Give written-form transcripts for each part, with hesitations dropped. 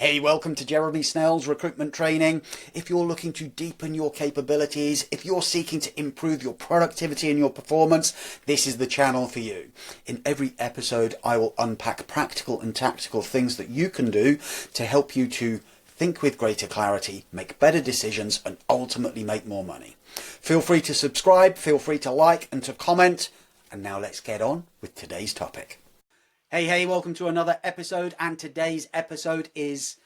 Hey, welcome to Jeremy Snell's Recruitment Training. If you're looking to deepen your capabilities, if you're seeking to improve your productivity and your performance, this is the channel for you. In every episode, I will unpack practical and tactical things that you can do to help you to think with greater clarity, make better decisions, and ultimately make more money. Feel free to subscribe, feel free to like and to comment. And now let's get on with today's topic. Hey, welcome to another episode, and today's episode is,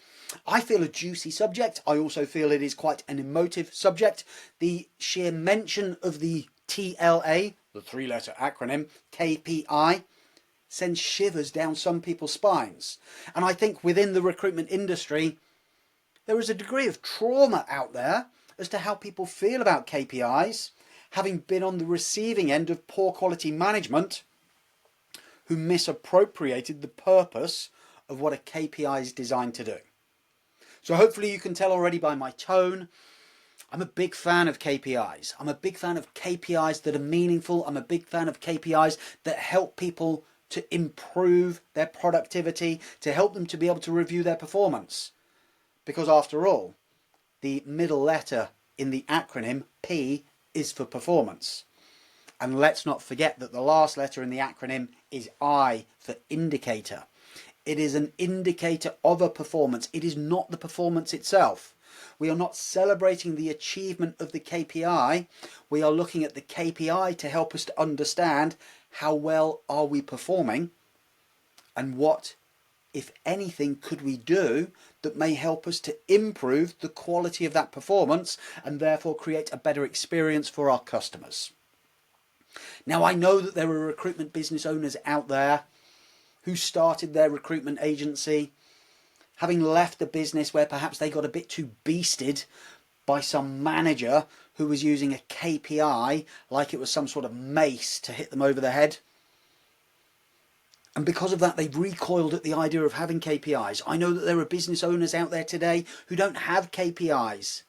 I feel, a juicy subject. I also feel it is quite an emotive subject. The sheer mention of the TLA, the three-letter acronym, KPI, sends shivers down some people's spines. And I think within the recruitment industry, there is a degree of trauma out there as to how people feel about KPIs, having been on the receiving end of poor quality management who misappropriated the purpose of what a KPI is designed to do. So hopefully you can tell already by my tone, I'm a big fan of KPIs. I'm a big fan of KPIs that are meaningful. I'm a big fan of KPIs that help people to improve their productivity, to help them to be able to review their performance. Because after all, the middle letter in the acronym, P, is for performance. And let's not forget that the last letter in the acronym is I for indicator. It is an indicator of a performance. It is not the performance itself. We are not celebrating the achievement of the KPI. We are looking at the KPI to help us to understand how well are we performing and what, if anything, could we do that may help us to improve the quality of that performance and therefore create a better experience for our customers. Now, I know that there are recruitment business owners out there who started their recruitment agency having left a business where perhaps they got a bit too beasted by some manager who was using a KPI like it was some sort of mace to hit them over the head. And because of that, they've recoiled at the idea of having KPIs. I know that there are business owners out there today who don't have KPIs,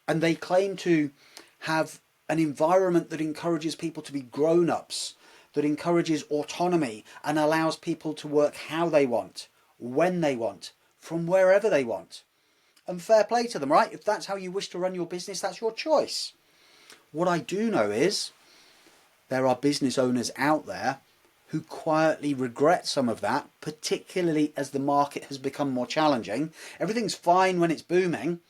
and they claim to have an environment that encourages people to be grown-ups, that encourages autonomy and allows people to work how they want, when they want, from wherever they want. And fair play to them, right? If that's how you wish to run your business, that's your choice. What I do know is there are business owners out there who quietly regret some of that, particularly as the market has become more challenging. Everything's fine when it's booming.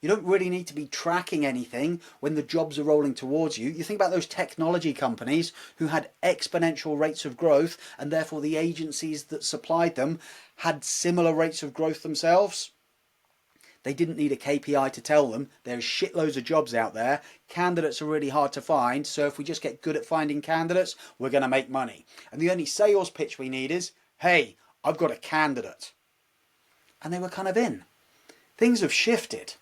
You don't really need to be tracking anything when the jobs are rolling towards you. You think about those technology companies who had exponential rates of growth, and therefore the agencies that supplied them had similar rates of growth themselves. They didn't need a KPI to tell them there's shitloads of jobs out there. Candidates are really hard to find, so if we just get good at finding candidates, we're going to make money. And the only sales pitch we need is, hey, I've got a candidate. And they were kind of in. Things have shifted.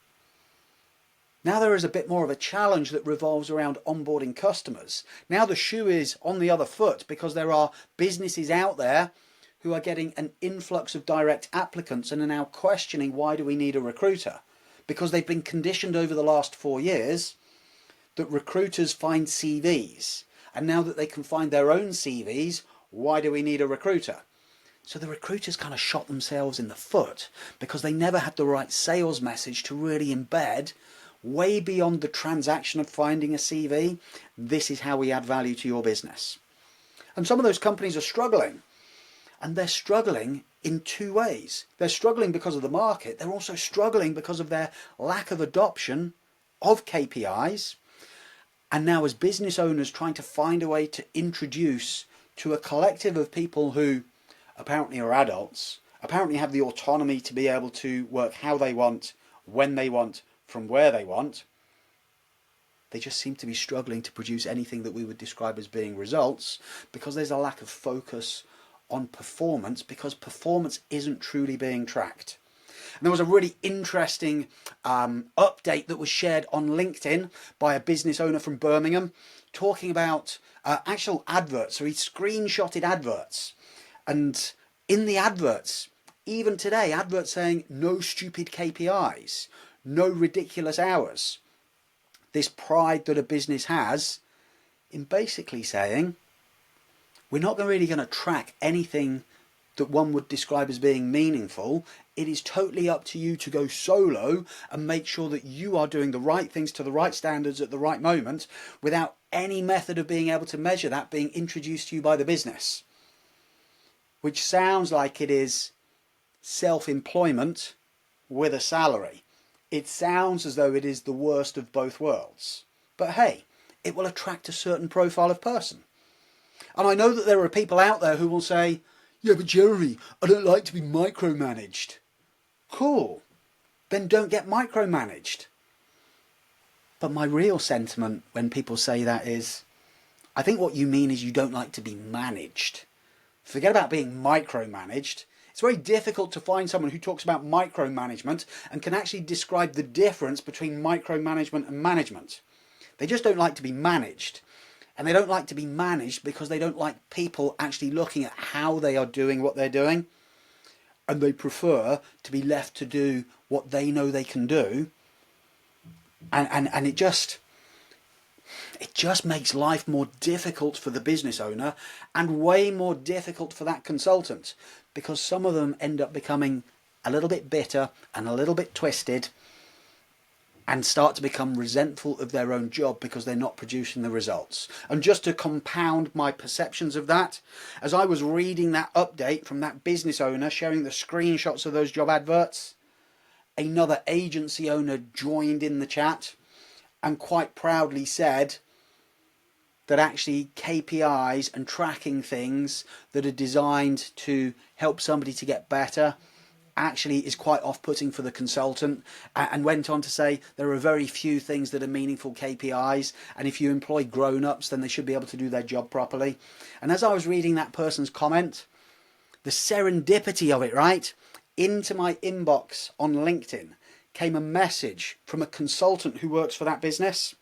Now there is a bit more of a challenge that revolves around onboarding customers. Now the shoe is on the other foot because there are businesses out there who are getting an influx of direct applicants and are now questioning, why do we need a recruiter? Because they've been conditioned over the last 4 years that recruiters find CVs. And now that they can find their own CVs, why do we need a recruiter? So the recruiters kind of shot themselves in the foot because they never had the right sales message to really embed way beyond the transaction of finding a CV. This is how we add value to your business. And some of those companies are struggling. And they're struggling in two ways. They're struggling because of the market. They're also struggling because of their lack of adoption of KPIs. And now as business owners trying to find a way to introduce to a collective of people who apparently are adults, apparently have the autonomy to be able to work how they want, when they want, from where they want, they just seem to be struggling to produce anything that we would describe as being results because there's a lack of focus on performance, because performance isn't truly being tracked. And there was a really interesting update that was shared on LinkedIn by a business owner from Birmingham talking about actual adverts. So he screenshotted adverts, and in the adverts, even today, adverts saying no stupid KPIs, no ridiculous hours. This pride that a business has in basically saying, we're not really going to track anything that one would describe as being meaningful, it is totally up to you to go solo and make sure that you are doing the right things to the right standards at the right moment without any method of being able to measure that being introduced to you by the business. Which sounds like it is self-employment with a salary. It sounds as though it is the worst of both worlds. But hey, it will attract a certain profile of person. And I know that there are people out there who will say, yeah, but Jeremy, I don't like to be micromanaged. Cool. Then don't get micromanaged. But my real sentiment when people say that is, I think what you mean is you don't like to be managed. Forget about being micromanaged. It's very difficult to find someone who talks about micromanagement and can actually describe the difference between micromanagement and management. They just don't like to be managed. And they don't like to be managed because they don't like people actually looking at how they are doing what they're doing. And they prefer to be left to do what they know they can do. And it just makes life more difficult for the business owner and way more difficult for that consultant, because some of them end up becoming a little bit bitter and a little bit twisted and start to become resentful of their own job because they're not producing the results. And just to compound my perceptions of that, as I was reading that update from that business owner sharing the screenshots of those job adverts, another agency owner joined in the chat and quite proudly said that actually KPIs and tracking things that are designed to help somebody to get better actually is quite off-putting for the consultant, and went on to say there are very few things that are meaningful KPIs, and if you employ grown-ups then they should be able to do their job properly. And as I was reading that person's comment, the serendipity of it, right, into my inbox on LinkedIn came a message from a consultant who works for that business,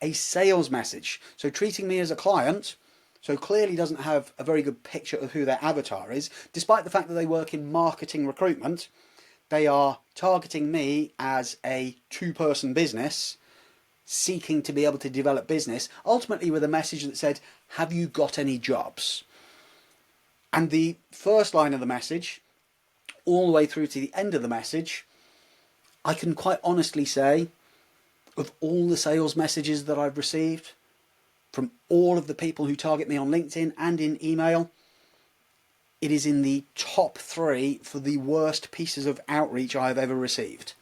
a sales message, so treating me as a client. So clearly doesn't have a very good picture of who their avatar is. Despite the fact that they work in marketing recruitment, they are targeting me as a two-person business seeking to be able to develop business, ultimately with a message that said, have you got any jobs? And the first line of the message, all the way through to the end of the message, I can quite honestly say, of all the sales messages that I've received, from all of the people who target me on LinkedIn and in email, it is in the top 3 for the worst pieces of outreach I have ever received.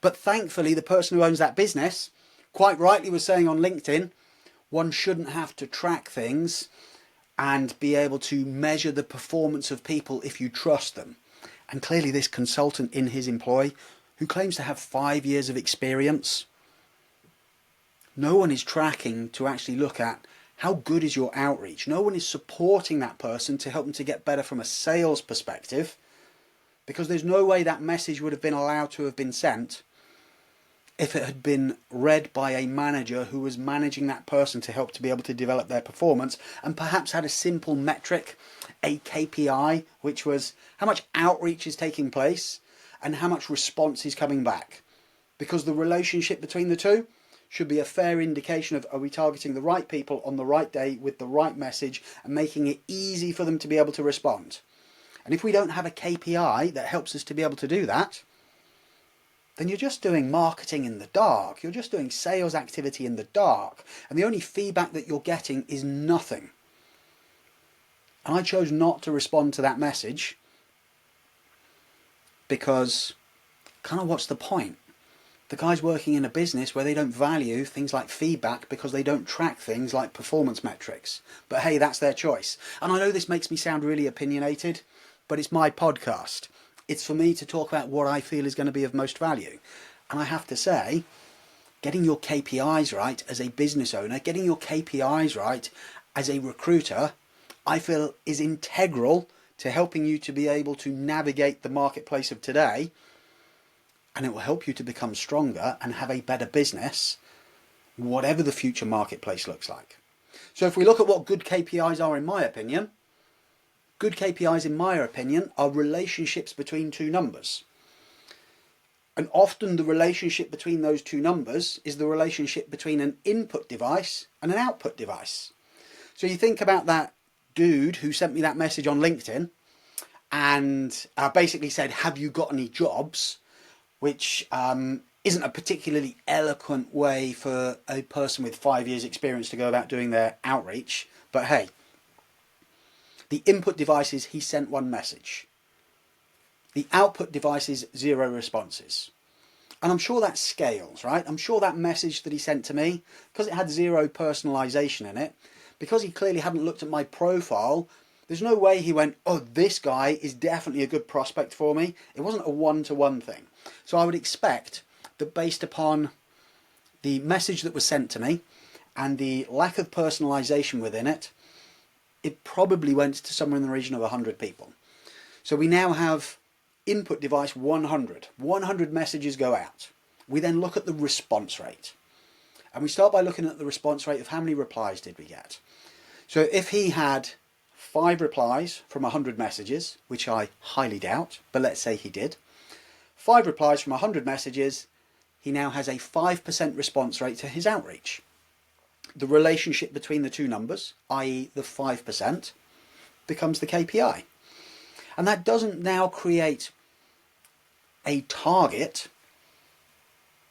But thankfully, the person who owns that business quite rightly was saying on LinkedIn, one shouldn't have to track things and be able to measure the performance of people if you trust them. And clearly this consultant in his employ, who claims to have 5 years of experience, no one is tracking to actually look at how good is your outreach. No one is supporting that person to help them to get better from a sales perspective, because there's no way that message would have been allowed to have been sent if it had been read by a manager who was managing that person to help to be able to develop their performance, and perhaps had a simple metric, a KPI, which was how much outreach is taking place and how much response is coming back. Because the relationship between the two should be a fair indication of, are we targeting the right people on the right day with the right message and making it easy for them to be able to respond. And if we don't have a KPI that helps us to be able to do that, then you're just doing marketing in the dark. You're just doing sales activity in the dark. And the only feedback that you're getting is nothing. And I chose not to respond to that message because kind of what's the point? The guy's working in a business where they don't value things like feedback because they don't track things like performance metrics. But hey, that's their choice. And I know this makes me sound really opinionated, but it's my podcast. It's for me to talk about what I feel is going to be of most value. And I have to say, getting your KPIs right as a business owner, getting your KPIs right as a recruiter, I feel is integral to helping you to be able to navigate the marketplace of today. And it will help you to become stronger and have a better business, whatever the future marketplace looks like. So if we look at what good KPIs are, in my opinion, good KPIs, in my opinion, are relationships between two numbers. And often the relationship between those two numbers is the relationship between an input device and an output device. So you think about that dude who sent me that message on LinkedIn and basically said, have you got any jobs? Which isn't a particularly eloquent way for a person with 5 years experience to go about doing their outreach. But hey, the input devices, he sent one message. The output devices, 0 responses. And I'm sure that scales, right? I'm sure that message that he sent to me, because it had 0 personalization in it, because he clearly hadn't looked at my profile, there's no way he went, oh, this guy is definitely a good prospect for me. It wasn't a one-to-one thing. So I would expect that based upon the message that was sent to me and the lack of personalization within it, it probably went to somewhere in the region of 100 people. So we now have input device 100. 100 messages go out. We then look at the response rate. And we start by looking at the response rate of how many replies did we get. So if he had 5 replies from 100 messages, which I highly doubt, but let's say he did, 5 replies from 100 messages, he now has a 5% response rate to his outreach. The relationship between the two numbers, i.e. the 5%, becomes the KPI. And that doesn't now create a target,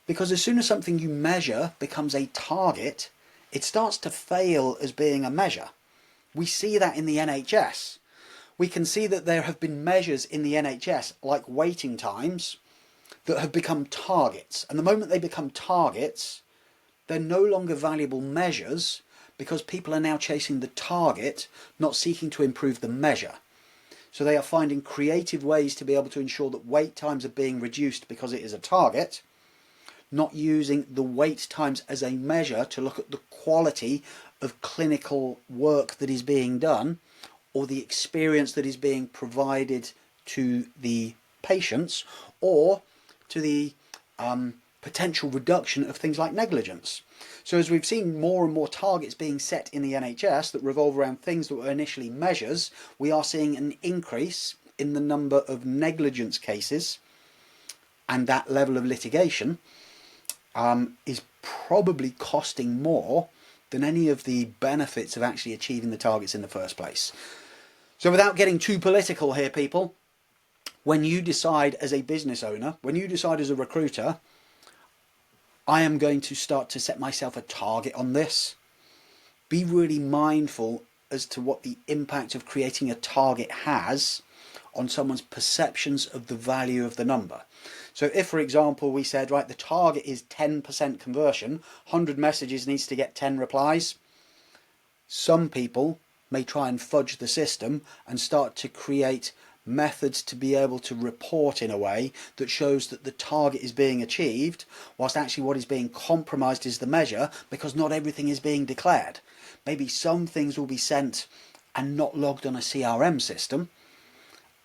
because as soon as something you measure becomes a target, it starts to fail as being a measure. We see that in the NHS. We can see that there have been measures in the NHS, like waiting times, that have become targets. And the moment they become targets, they're no longer valuable measures, because people are now chasing the target, not seeking to improve the measure. So they are finding creative ways to be able to ensure that wait times are being reduced because it is a target, not using the wait times as a measure to look at the quality of clinical work that is being done or the experience that is being provided to the patients, or to the potential reduction of things like negligence. So as we've seen more and more targets being set in the NHS that revolve around things that were initially measures, we are seeing an increase in the number of negligence cases, and that level of litigation is probably costing more than any of the benefits of actually achieving the targets in the first place. So without getting too political here, people, when you decide as a business owner, when you decide as a recruiter, I am going to start to set myself a target on this. Be really mindful as to what the impact of creating a target has on someone's perceptions of the value of the number. So if, for example, we said, right, the target is 10% conversion, 100 messages needs to get 10 replies, some people may try and fudge the system and start to create methods to be able to report in a way that shows that the target is being achieved, whilst actually what is being compromised is the measure, because not everything is being declared. Maybe some things will be sent and not logged on a CRM system,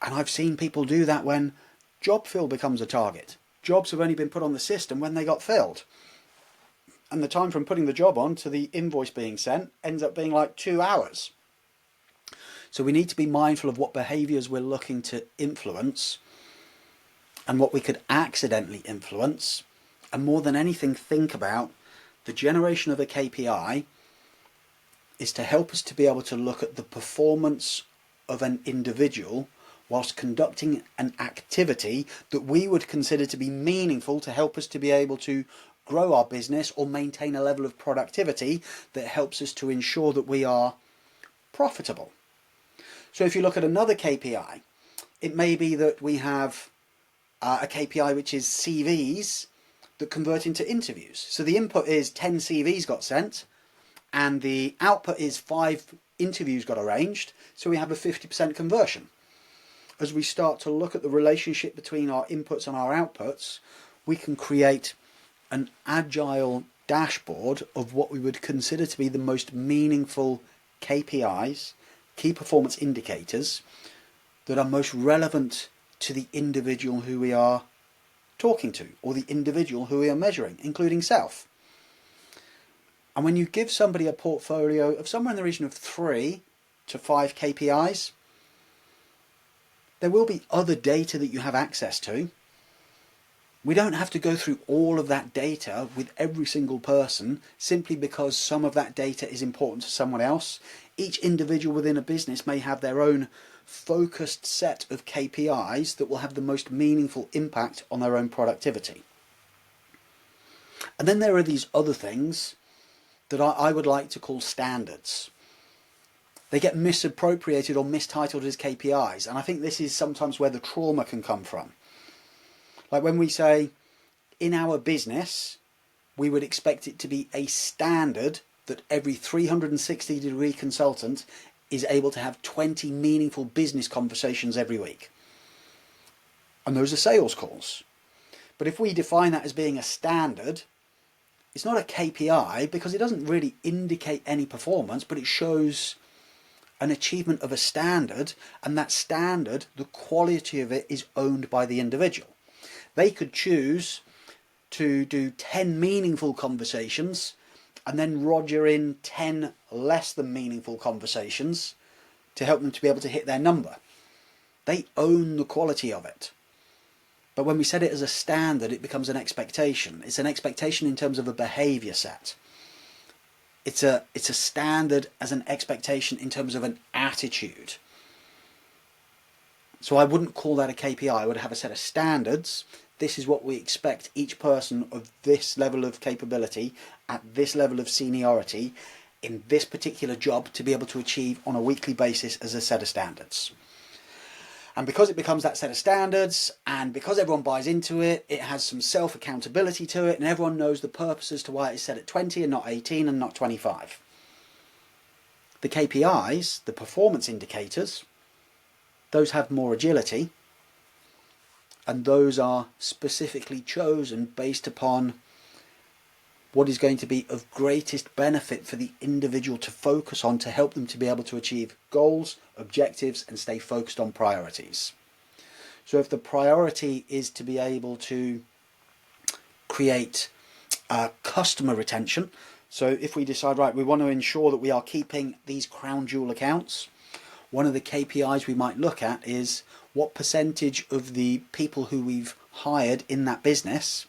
and I've seen people do that when job fill becomes a target. Jobs have only been put on the system when they got filled, and the time from putting the job on to the invoice being sent ends up being like 2 hours. So we need to be mindful of what behaviours we're looking to influence and what we could accidentally influence, and more than anything think about the generation of a KPI is to help us to be able to look at the performance of an individual whilst conducting an activity that we would consider to be meaningful to help us to be able to grow our business or maintain a level of productivity that helps us to ensure that we are profitable. So if you look at another KPI, it may be that we have a KPI which is CVs that convert into interviews. So the input is 10 CVs got sent and the output is 5 interviews got arranged, so we have a 50% conversion. As we start to look at the relationship between our inputs and our outputs, we can create an agile dashboard of what we would consider to be the most meaningful KPIs, key performance indicators, that are most relevant to the individual who we are talking to, or the individual who we are measuring, including self. And when you give somebody a portfolio of somewhere in the region of 3 to 5 KPIs, there will be other data that you have access to. We don't have to go through all of that data with every single person simply because some of that data is important to someone else. Each individual within a business may have their own focused set of KPIs that will have the most meaningful impact on their own productivity. And then there are these other things that I would like to call standards. They get misappropriated or mistitled as KPIs, and I think this is sometimes where the trauma can come from. Like when we say, in our business, we would expect it to be a standard that every 360-degree consultant is able to have 20 meaningful business conversations every week. And those are sales calls. But if we define that as being a standard, it's not a KPI because it doesn't really indicate any performance, but it shows an achievement of a standard, and that standard, the quality of it, is owned by the individual. They could choose to do 10 meaningful conversations and then roger in 10 less than meaningful conversations to help them to be able to hit their number. They own the quality of it. But when we set it as a standard, it becomes an expectation. It's an expectation in terms of a behavior set. It's a standard as an expectation in terms of an attitude. So I wouldn't call that a KPI. I would have a set of standards. This is what we expect each person of this level of capability, at this level of seniority, in this particular job to be able to achieve on a weekly basis as a set of standards. And because it becomes that set of standards, and because everyone buys into it, it has some self-accountability to it, and everyone knows the purpose as to why it's set at 20 and not 18 and not 25. The KPIs, the performance indicators, those have more agility, and those are specifically chosen based upon what is going to be of greatest benefit for the individual to focus on to help them to be able to achieve goals, objectives, and stay focused on priorities. So if the priority is to be able to create customer retention, so if we decide, right, we want to ensure that we are keeping these crown jewel accounts, one of the KPIs we might look at is what percentage of the people who we've hired in that business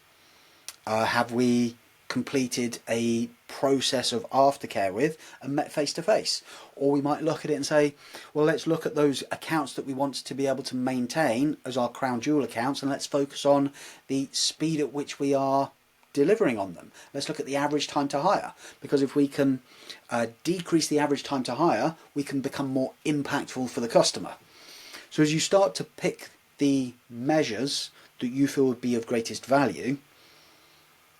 have we completed a process of aftercare with and met face to face. Or we might look at it and say, well, let's look at those accounts that we want to be able to maintain as our crown jewel accounts, and let's focus on the speed at which we are delivering on them. Let's look at the average time to hire, because if we can decrease the average time to hire, we can become more impactful for the customer. So as you start to pick the measures that you feel would be of greatest value,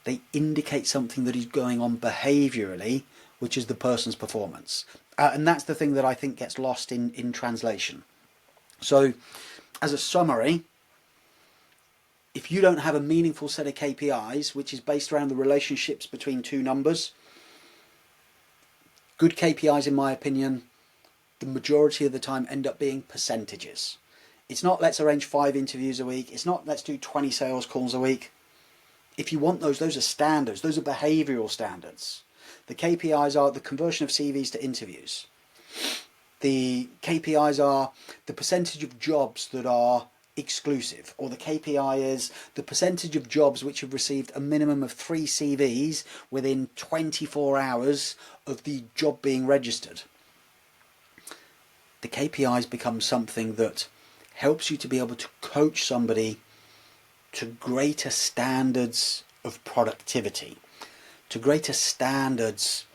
they indicate something that is going on behaviourally, which is the person's performance. And that's the thing that I think gets lost in translation. So as a summary, if you don't have a meaningful set of KPIs, which is based around the relationships between two numbers, good KPIs, in my opinion, the majority of the time end up being percentages. It's not let's arrange 5 interviews a week. It's not let's do 20 sales calls a week. If you want those are standards. Those are behavioural standards. The KPIs are the conversion of CVs to interviews. The KPIs are the percentage of jobs that are exclusive, or the KPI is the percentage of jobs which have received a minimum of 3 CVs within 24 hours of the job being registered. The KPIs become something that helps you to be able to coach somebody to greater standards of productivity, to greater standards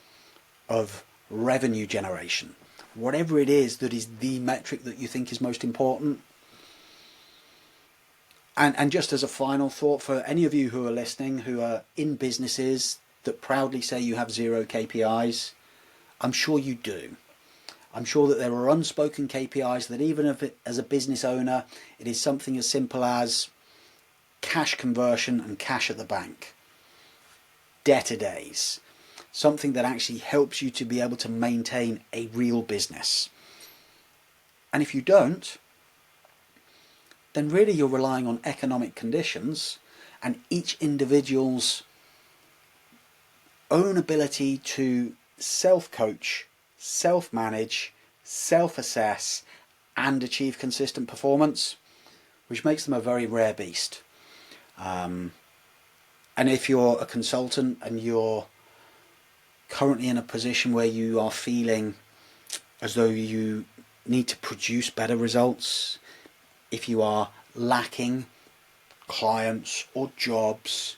of revenue generation, whatever it is that is the metric that you think is most important. And just as a final thought for any of you who are listening, who are in businesses that proudly say you have 0 KPIs, I'm sure you do. I'm sure that there are unspoken KPIs that even if it, as a business owner, it is something as simple as cash conversion and cash at the bank, debtor days, something that actually helps you to be able to maintain a real business. And if you don't, then really you're relying on economic conditions and each individual's own ability to self-coach, self-manage, self-assess and achieve consistent performance, which makes them a very rare beast. And if you're a consultant and you're currently in a position where you are feeling as though you need to produce better results, if you are lacking clients or jobs,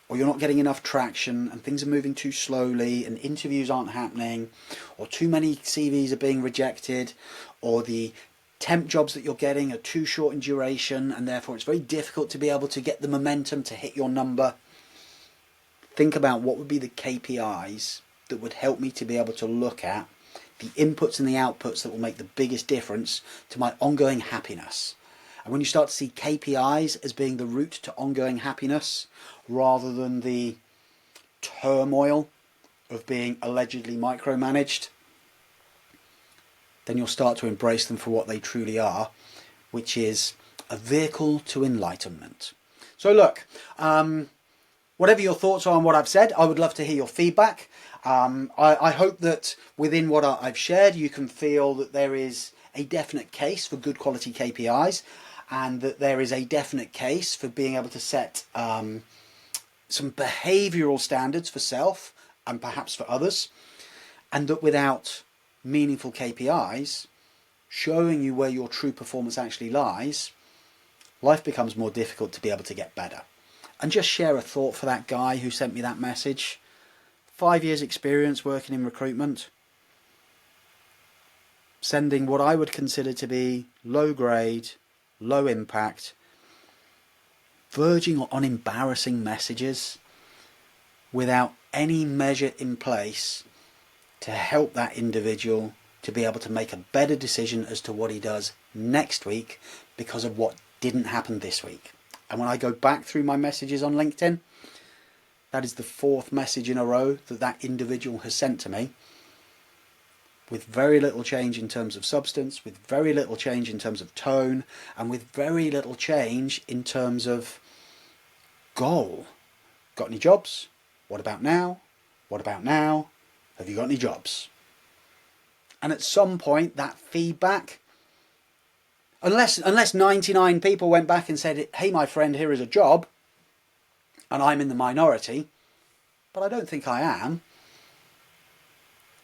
or you're not getting enough traction and things are moving too slowly and interviews aren't happening, or too many CVs are being rejected, or the temp jobs that you're getting are too short in duration and therefore it's very difficult to be able to get the momentum to hit your number, think about what would be the KPIs that would help me to be able to look at the inputs and the outputs that will make the biggest difference to my ongoing happiness. And when you start to see KPIs as being the route to ongoing happiness rather than the turmoil of being allegedly micromanaged, then you'll start to embrace them for what they truly are, which is a vehicle to enlightenment. So look, whatever your thoughts are on what I've said, I would love to hear your feedback. I hope that within what I've shared, you can feel that there is a definite case for good quality KPIs, and that there is a definite case for being able to set some behavioural standards for self and perhaps for others, and that without meaningful KPIs showing you where your true performance actually lies, life becomes more difficult to be able to get better. And just share a thought for that guy who sent me that message. 5 years experience working in recruitment, sending what I would consider to be low grade, low impact, verging on embarrassing messages without any measure in place to help that individual to be able to make a better decision as to what he does next week because of what didn't happen this week. And when I go back through my messages on LinkedIn, that is the 4th message in a row that that individual has sent to me, with very little change in terms of substance, with very little change in terms of tone, and with very little change in terms of goal. Got any jobs? What about now? What about now? Have you got any jobs? And at some point, that feedback, unless 99 people went back and said, hey, my friend, here is a job, and I'm in the minority, but I don't think I am,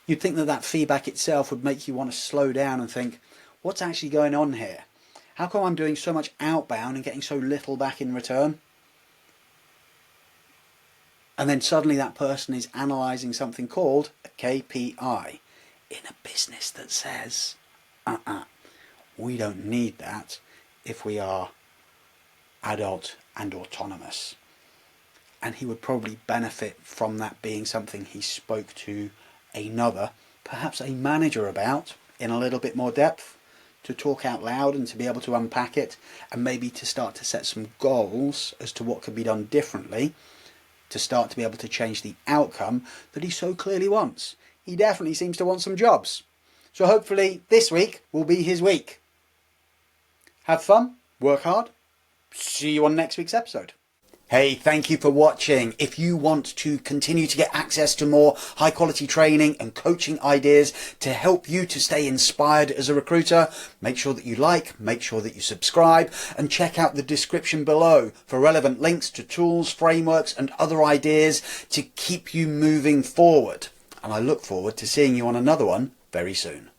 you'd think that that feedback itself would make you want to slow down and think, what's actually going on here? How come I'm doing so much outbound and getting so little back in return? And then suddenly that person is analysing something called a KPI in a business that says, we don't need that if we are adult and autonomous. And he would probably benefit from that being something he spoke to another, perhaps a manager, about in a little bit more depth, to talk out loud and to be able to unpack it, and maybe to start to set some goals as to what could be done differently to start to be able to change the outcome that he so clearly wants. He definitely seems to want some jobs. So hopefully this week will be his week. Have fun, work hard, see you on next week's episode. Hey, thank you for watching. If you want to continue to get access to more high quality training and coaching ideas to help you to stay inspired as a recruiter, make sure that you like, make sure that you subscribe, and check out the description below for relevant links to tools, frameworks, and other ideas to keep you moving forward. And I look forward to seeing you on another one very soon.